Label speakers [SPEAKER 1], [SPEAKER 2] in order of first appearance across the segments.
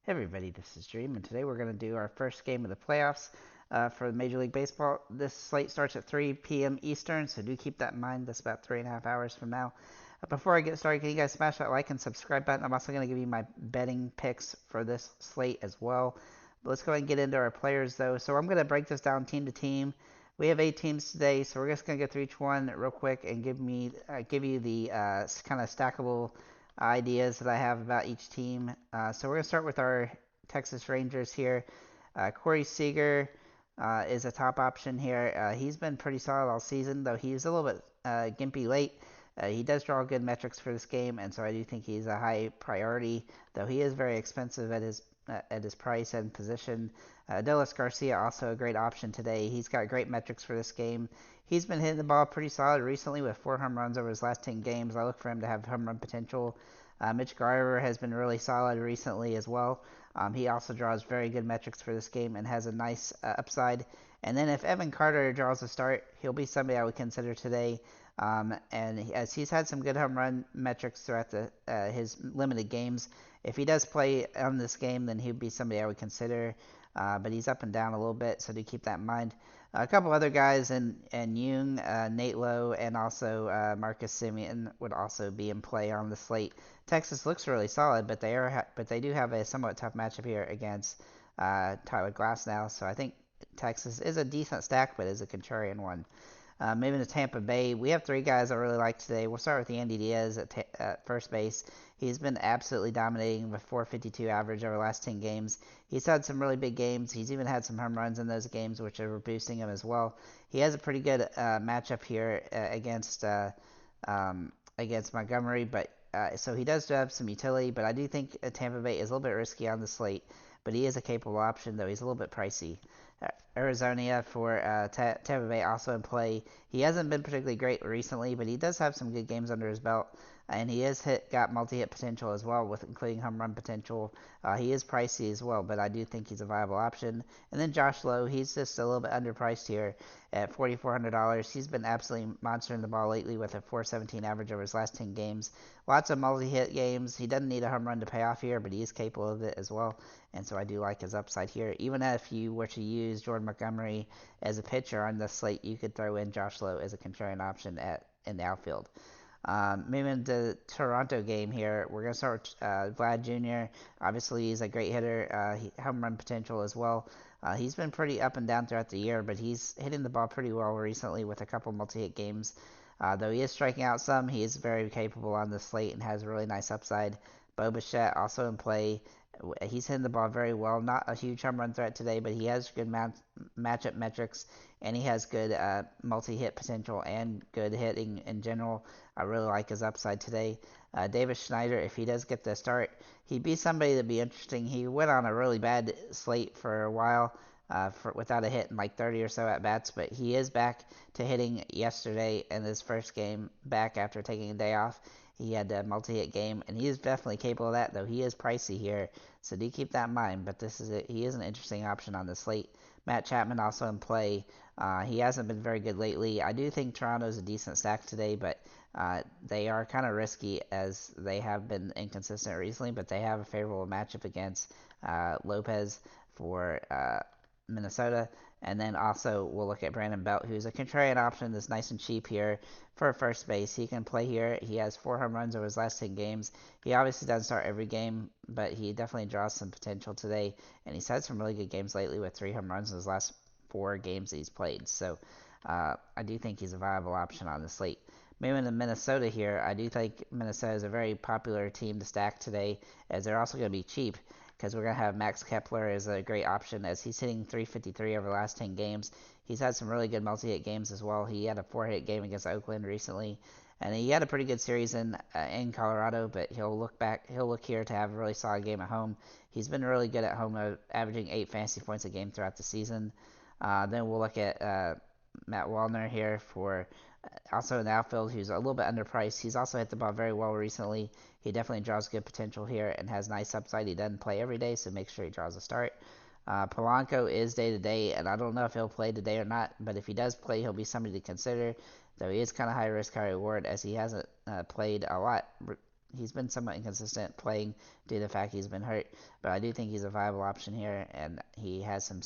[SPEAKER 1] Hey everybody, this is Dream, and today we're going to do our first game of the playoffs for Major League Baseball. This slate starts at 3 p.m. Eastern, so do keep that in mind. That's about 3.5 hours from now. Before I get started, can you guys smash that like and subscribe button? I'm also going to give you my betting picks for this slate as well. But let's go ahead and get into our players, though. So I'm going to break this down team to team. We have 8 teams today, so we're just going to go through each one real quick and give you the kind of stackable ideas that I have about each team. So we're going to start with our Texas Rangers here. Corey Seager is a top option here. He's been pretty solid all season, though he's a little bit gimpy late. He does draw good metrics for this game, and so I do think he's a high priority, though he is very expensive at his price and position. Adolis Garcia also a great option today. He's got great metrics for this game. He's been hitting the ball pretty solid recently with 4 home runs over his last 10 games. I look for him to have home run potential. Mitch Garver has been really solid recently as well. He also draws very good metrics for this game and has a nice upside. And then if Evan Carter draws a start, he'll be somebody I would consider today. And as he's had some good home run metrics throughout his limited games, if he does play on this game, then he'd be somebody I would consider. But he's up and down a little bit, so do keep that in mind. A couple other guys and Jung, Nate Lowe, and also Marcus Simeon would also be in play on the slate. Texas looks really solid, but they do have a somewhat tough matchup here against Tyler Glasnow. So I think Texas is a decent stack, but is a contrarian one. Moving to Tampa Bay, we have 3 guys I really like today. We'll start with Andy Diaz at first base. He's been absolutely dominating with 452 average over the last 10 games. He's had some really big games. He's even had some home runs in those games, which are boosting him as well. He has a pretty good matchup here against Montgomery, but so he does have some utility. But I do think Tampa Bay is a little bit risky on the slate, but he is a capable option, though he's a little bit pricey. Arizona for Tampa Bay also in play. He hasn't been particularly great recently, but he does have some good games under his belt, and he has got multi-hit potential as well, with including home run potential. He is pricey as well, but I do think he's a viable option. And then Josh Lowe, he's just a little bit underpriced here at $4,400. He's been absolutely monstering the ball lately with a 417 average over his last 10 games. Lots of multi-hit games. He doesn't need a home run to pay off here, but he is capable of it as well. And so I do like his upside here. Even if you were to use Jordan Montgomery as a pitcher on the slate, you could throw in Josh Lowe as a contrarian option in the outfield. Moving to the Toronto game here, we're going to start with Vlad Jr. Obviously, he's a great hitter, home run potential as well. He's been pretty up and down throughout the year, but he's hitting the ball pretty well recently with a couple multi-hit games. Though he is striking out some, he is very capable on the slate and has a really nice upside. Bo Bichette also in play. He's hitting the ball very well. Not a huge home run threat today, but he has good matchup metrics, and he has good multi-hit potential and good hitting in general. I really like his upside today. Davis Schneider, if he does get the start, he'd be somebody that'd be interesting. He went on a really bad slate for a while without a hit in like 30 or so at bats, but he is back to hitting yesterday in his first game back after taking a day off. He had a multi-hit game, and he is definitely capable of that, though he is pricey here, so do keep that in mind. But he is an interesting option on the slate. Matt Chapman also in play. He hasn't been very good lately. I do think Toronto's a decent stack today, but they are kind of risky as they have been inconsistent recently, but they have a favorable matchup against Lopez for Minnesota. And then also we'll look at Brandon Belt, who's a contrarian option that's nice and cheap here for first base. He can play here. He has 4 home runs over his last 10 games. He obviously doesn't start every game, but he definitely draws some potential today. And he's had some really good games lately with 3 home runs in his last 4 games that he's played. So I do think he's a viable option on the slate. Moving to Minnesota here, I do think Minnesota is a very popular team to stack today, as they're also going to be cheap, because we're going to have Max Kepler as a great option, as he's hitting 353 over the last 10 games. He's had some really good multi-hit games as well. He had a 4-hit game against Oakland recently, and he had a pretty good series in Colorado, but he'll look here to have a really solid game at home. He's been really good at home, averaging 8 fantasy points a game throughout the season. Then we'll look at Matt Wallner here for also in the outfield, who's a little bit underpriced. He's also hit the ball very well recently. He definitely draws good potential here and has nice upside. He doesn't play every day, so make sure he draws a start. Polanco is day to day, and I don't know if he'll play today or not, but if he does play, he'll be somebody to consider, though he is kind of high risk, high reward, as he hasn't played a lot he's been somewhat inconsistent playing due to the fact he's been hurt, but I do think he's a viable option here, and he has some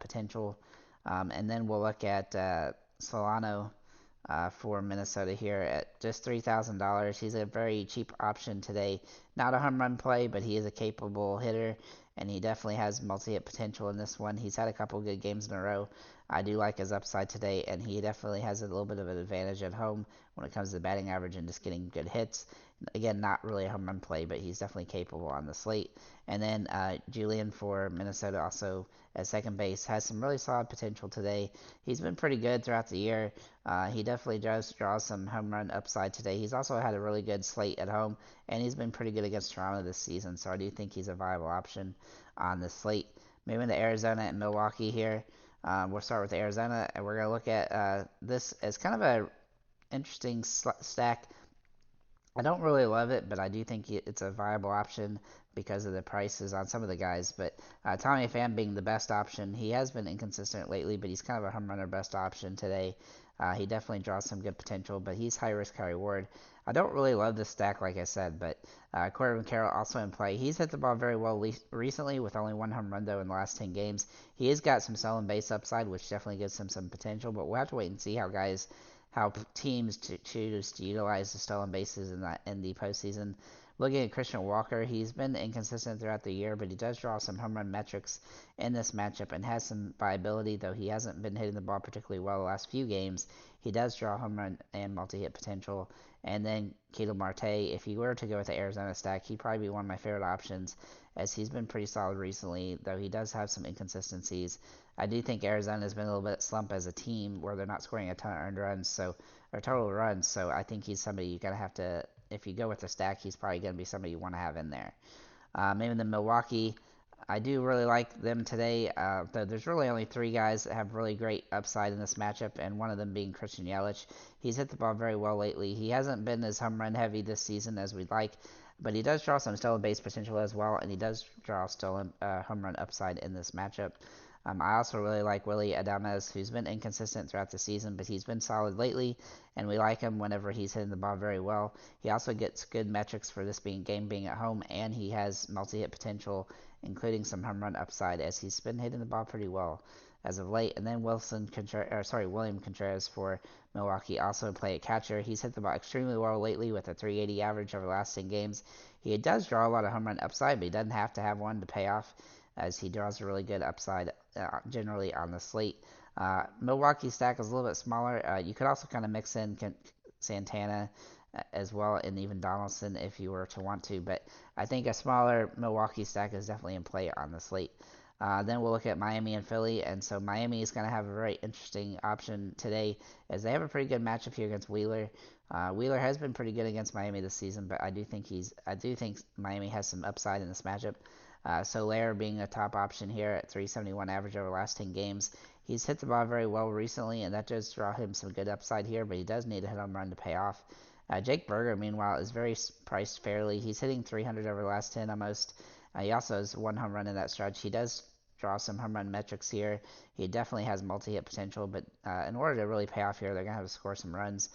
[SPEAKER 1] potential. And then we'll look at Solano for Minnesota here at just $3,000. He's a very cheap option today. Not a home run play, but he is a capable hitter, and he definitely has multi-hit potential in this one. He's had a couple good games in a row. I do like his upside today, and he definitely has a little bit of an advantage at home when it comes to batting average and just getting good hits. Again, not really a home run play, but he's definitely capable on the slate. And then Julian for Minnesota also at second base has some really solid potential today. He's been pretty good throughout the year. He definitely does draw some home run upside today. He's also had a really good slate at home, and he's been pretty good against Toronto this season, so I do think he's a viable option on the slate. Moving to Arizona and Milwaukee here. We'll start with Arizona, and we're going to look at this as kind of a interesting stack. I don't really love it, but I do think it's a viable option because of the prices on some of the guys. But Tommy Pham being the best option, he has been inconsistent lately, but he's kind of a home runner best option today. He definitely draws some good potential, but he's high risk, high reward. I don't really love this stack, like I said, but Corbin Carroll also in play. He's hit the ball very well recently with only one home run, though, in the last 10 games. He has got some stolen base upside, which definitely gives him some potential, but we'll have to wait and see how teams choose to utilize the stolen bases in the postseason. Looking at Christian Walker, he's been inconsistent throughout the year, but he does draw some home run metrics in this matchup and has some viability, though he hasn't been hitting the ball particularly well the last few games. He does draw home run and multi-hit potential. And then Ketel Marte, if he were to go with the Arizona stack, he'd probably be one of my favorite options, as he's been pretty solid recently, though he does have some inconsistencies. I do think Arizona's been a little bit slump as a team where they're not scoring a ton of earned runs, or total runs. So I think he's somebody you're gonna have to, if you go with the stack, he's probably gonna be somebody you want to have in there. Maybe the Milwaukee, I do really like them today. Though there's really only three guys that have really great upside in this matchup, and one of them being Christian Yelich. He's hit the ball very well lately. He hasn't been as home run heavy this season as we'd like, but he does draw some stolen base potential as well, and he does draw stolen home run upside in this matchup. I also really like Willie Adames, who's been inconsistent throughout the season, but he's been solid lately, and we like him whenever he's hitting the ball very well. He also gets good metrics for this game being at home, and he has multi-hit potential, including some home run upside, as he's been hitting the ball pretty well as of late. And then William Contreras for Milwaukee, also play at catcher. He's hit the ball extremely well lately with a 380 average over the last 10 games. He does draw a lot of home run upside, but he doesn't have to have one to pay off, as he draws a really good upside generally on the slate. Milwaukee stack is a little bit smaller. You could also kind of mix in Santana as well, and even Donaldson if you were to want to, but I think a smaller Milwaukee stack is definitely in play on the slate. Then we'll look at Miami and Philly, and so Miami is going to have a very interesting option today, as they have a pretty good matchup here against Wheeler. Wheeler has been pretty good against Miami this season, but I do think Miami has some upside in this matchup. Soler being a top option here at 371 average over the last 10 games. He's hit the ball very well recently, and that does draw him some good upside here, but he does need a hit home run to pay off. Jake Berger, meanwhile, is very priced fairly. He's hitting 300 over the last 10 almost. He also has one home run in that stretch. He does draw some home run metrics here. He definitely has multi-hit potential, but in order to really pay off here, they're going to have to score some runs.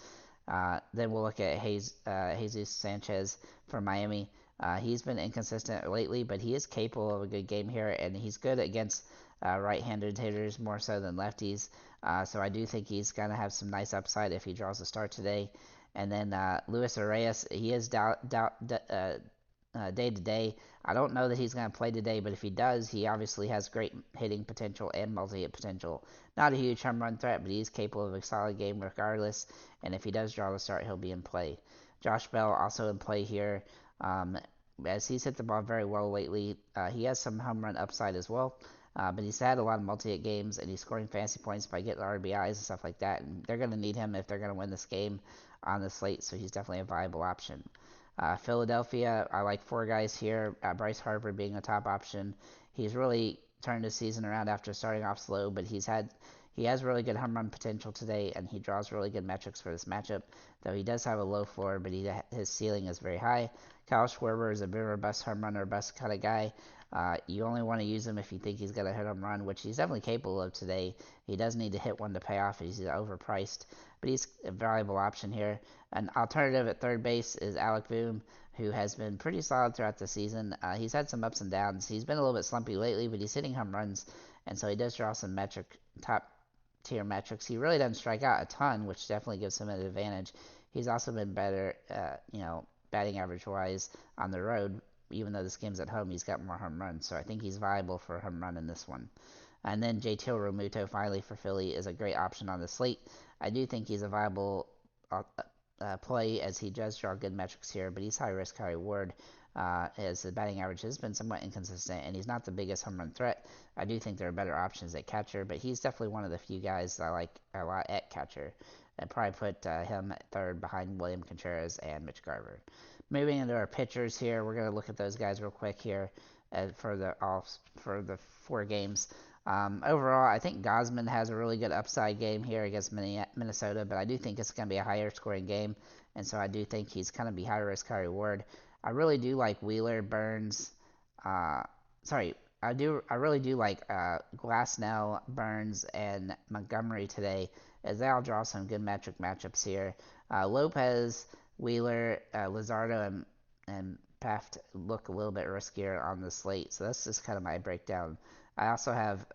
[SPEAKER 1] Then we'll look at Jesus Sanchez from Miami. He's been inconsistent lately, but he is capable of a good game here, and he's good against right-handed hitters more so than lefties. So I do think he's going to have some nice upside if he draws a start today. And then Luis Arias, he is day to day. I don't know that he's going to play today, but if he does, he obviously has great hitting potential and multi-hit potential. Not a huge home run threat, but he's capable of a solid game regardless. And if he does draw the start, he'll be in play. Josh Bell also in play here. As he's hit the ball very well lately, he has some home run upside as well. But he's had a lot of multi-hit games, and he's scoring fancy points by getting RBIs and stuff like that. And they're going to need him if they're going to win this game on the slate, so he's definitely a viable option. Philadelphia, I like four guys here. Bryce Harper being a top option. He's really turned his season around after starting off slow, but he has really good home run potential today, and he draws really good metrics for this matchup. Though he does have a low floor, but his ceiling is very high. Kyle Schwarber is a bit of a best home runner, best kind of guy. You only want to use him if you think he's going to hit home run, which he's definitely capable of today. He does need to hit one to pay off. He's overpriced, but he's a valuable option here. An alternative at third base is Alec Boom, who has been pretty solid throughout the season. He's had some ups and downs. He's been a little bit slumpy lately, but he's hitting home runs, and so he does draw some top tier metrics. He really doesn't strike out a ton, which definitely gives him an advantage. He's also been better, batting average wise on the road. Even though this game's at home, he's got more home runs, so I think he's viable for a home run in this one. And then JT Realmuto finally for Philly is a great option on the slate. I do think he's a viable play as he does draw good metrics here, but he's high risk, high reward. As the batting average has been somewhat inconsistent, and he's not the biggest home run threat. I do think there are better options at catcher, but he's definitely one of the few guys that I like a lot at catcher. I'd probably put him at third behind William Contreras and Mitch Garver. Moving into our pitchers here, we're going to look at those guys real quick here for the 4 games. Overall, I think Gosman has a really good upside game here against Minnesota, but I do think it's going to be a higher scoring game, and so I do think he's going to be high risk, high reward. I really do like Wheeler, Burns. I really do like Glasnow, Burns, and Montgomery today, as they all draw some good matchups here. Lopez, Wheeler, Luzardo, and Paft look a little bit riskier on the slate, so that's just kind of my breakdown. I also have,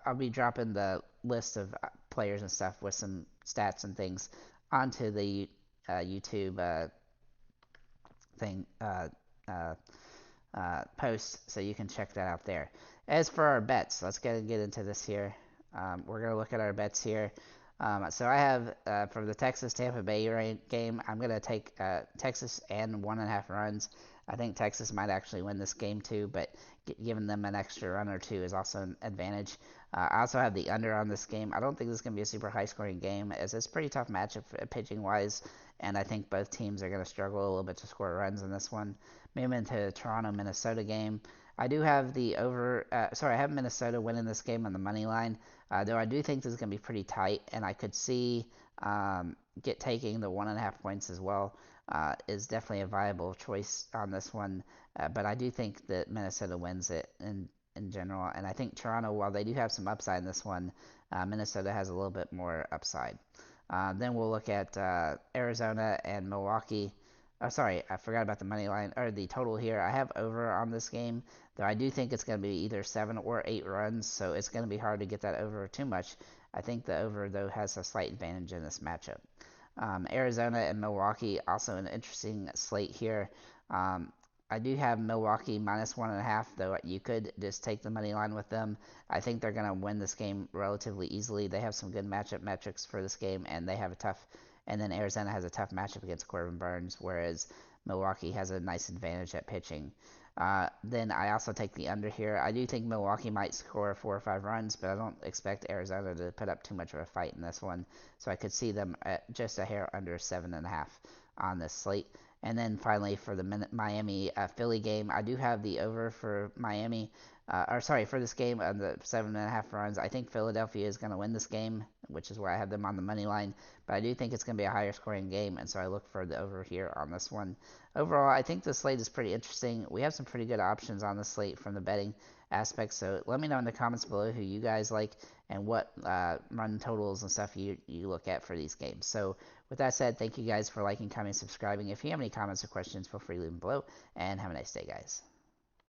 [SPEAKER 1] I'll be dropping the list of players and stuff with some stats and things onto the YouTube thing post, so you can check that out there. As for our bets, let's get into this here. We're going to look at our bets here. So I have for the Texas Tampa Bay game, I'm going to take Texas and 1.5 runs. I think Texas might actually win this game too, but giving them an extra run or two is also an advantage. I also have the under on this game. I don't think this is going to be a super high scoring game, as it's a pretty tough matchup pitching wise, and I think both teams are going to struggle a little bit to score runs in this one. Maybe into the Toronto Minnesota game. I do have the over. I have Minnesota winning this game on the money line, though I do think this is going to be pretty tight, and I could see taking the 1.5 points as well. Is definitely a viable choice on this one, but I do think that Minnesota wins it in general, and I think Toronto, while they do have some upside in this one, Minnesota has a little bit more upside. Then we'll look at Arizona and Milwaukee. Oh, sorry, I forgot about the money line or the total here. I have over on this game, though I do think it's going to be either 7 or 8 runs, so it's going to be hard to get that over too much. I think the over, though, has a slight advantage in this matchup. Arizona and Milwaukee, also an interesting slate here. I do have Milwaukee minus 1.5, though you could just take the money line with them. I think they're going to win this game relatively easily. They have some good matchup metrics for this game, and then Arizona has a tough matchup against Corbin Burns, whereas Milwaukee has a nice advantage at pitching. Then I also take the under here. I do think Milwaukee might score 4 or 5 runs, but I don't expect Arizona to put up too much of a fight in this one. So I could see them at just a hair under 7.5 on this slate. And then finally for the Miami Philly game, I do have the over for Miami. For this game on the 7.5 runs. I think Philadelphia is going to win this game, which is where I have them on the money line. But I do think it's going to be a higher scoring game, and so I look for the over here on this one. Overall, I think the slate is pretty interesting. We have some pretty good options on the slate from the betting aspect, so let me know in the comments below who you guys like and what run totals and stuff you look at for these games. So with that said, thank you guys for liking, commenting, subscribing. If you have any comments or questions, feel free to leave them below, and have a nice day, guys.